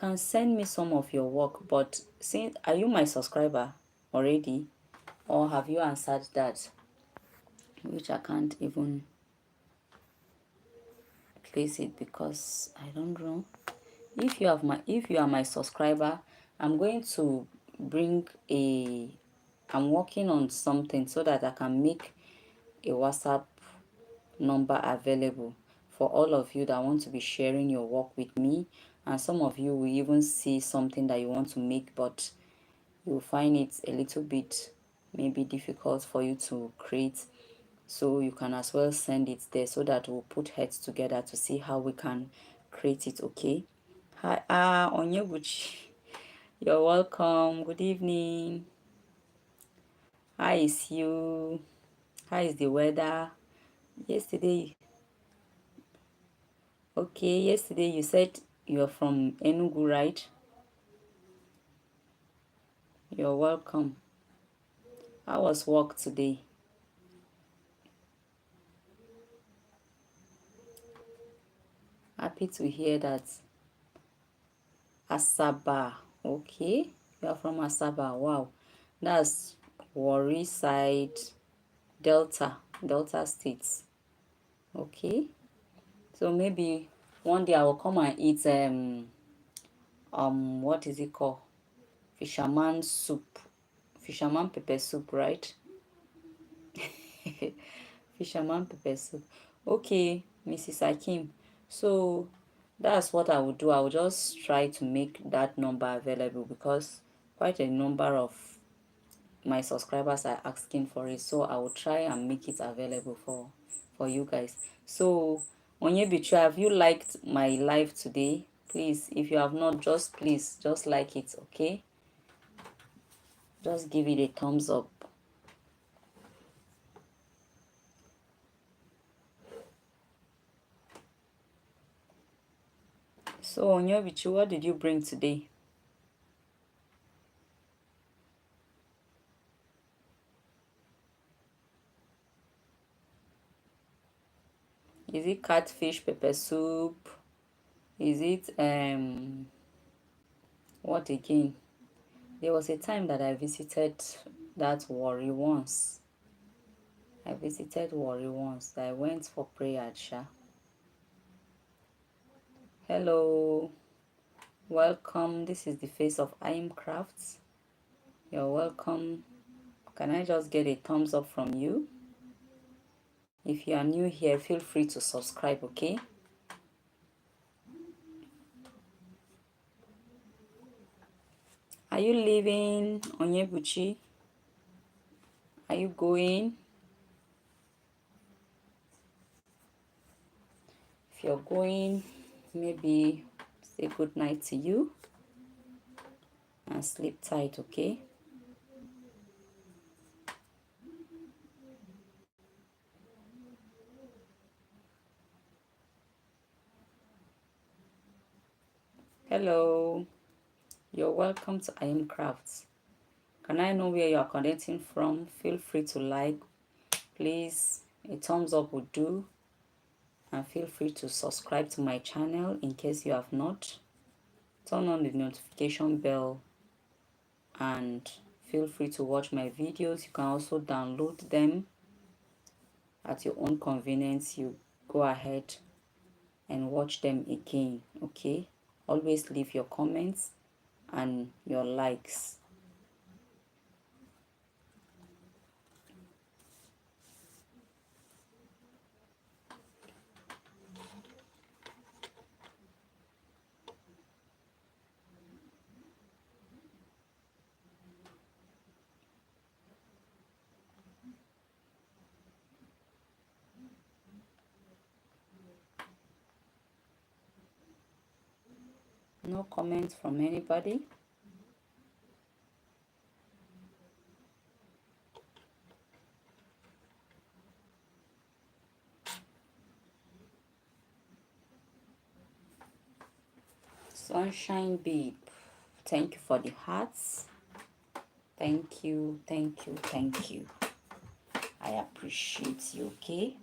can send me some of your work, but since are you my subscriber already, or have you answered that? Which I can't even place it because I don't know. If you are my subscriber, I'm going to bring I'm working on something so that I can make a WhatsApp number available for all of you that want to be sharing your work with me. And some of you will even see something that you want to make, but you find it a little bit maybe difficult for you to create. So you can as well send it there so that we'll put heads together to see how we can create it. Okay. Hi, Onyebuchi. You're welcome. Good evening. How is you? How is the weather? Yesterday, okay, yesterday you said you're from Enugu, right? You're welcome. How was work today? Happy to hear that. Asaba, okay. You're from Asaba. Wow. That's Warri side, Delta states. Okay. So maybe one day I will come and eat what is it called? Fisherman soup. Fisherman pepper soup, right? Fisherman pepper soup. Okay, Mrs. Ayim. So that's what I would do. I will just try to make that number available because quite a number of my subscribers are asking for it. So I will try and make it available for you guys. So Onyebichu, have you liked my live today? Please, if you have not, please just like it, okay? Just give it a thumbs up. So Onyebichu, what did you bring today? Is it catfish pepper soup? Is it what again? There was a time that I visited that Warri once. I visited Warri once. I went for prayer at Sha. Hello, welcome. This is the face of Ayim Crafts. You're welcome. Can I just get a thumbs up from you? If you are new here, feel free to subscribe, okay? Are you leaving, Onyebuchi? Are you going? If you're going, maybe say good night to you and sleep tight, okay? Hello, you're welcome to Ayim Crafts. Can I know where you are connecting from? Feel free to like, please. A thumbs up would do, and feel free to subscribe to my channel in case you have not. Turn on the notification bell and feel free to watch my videos. You can also download them at your own convenience. You go ahead and watch them again, okay? Always leave your comments and your likes. No comments from anybody? Sunshine Babe, thank you for the hearts. Thank you, thank you, thank you. I appreciate you, okay?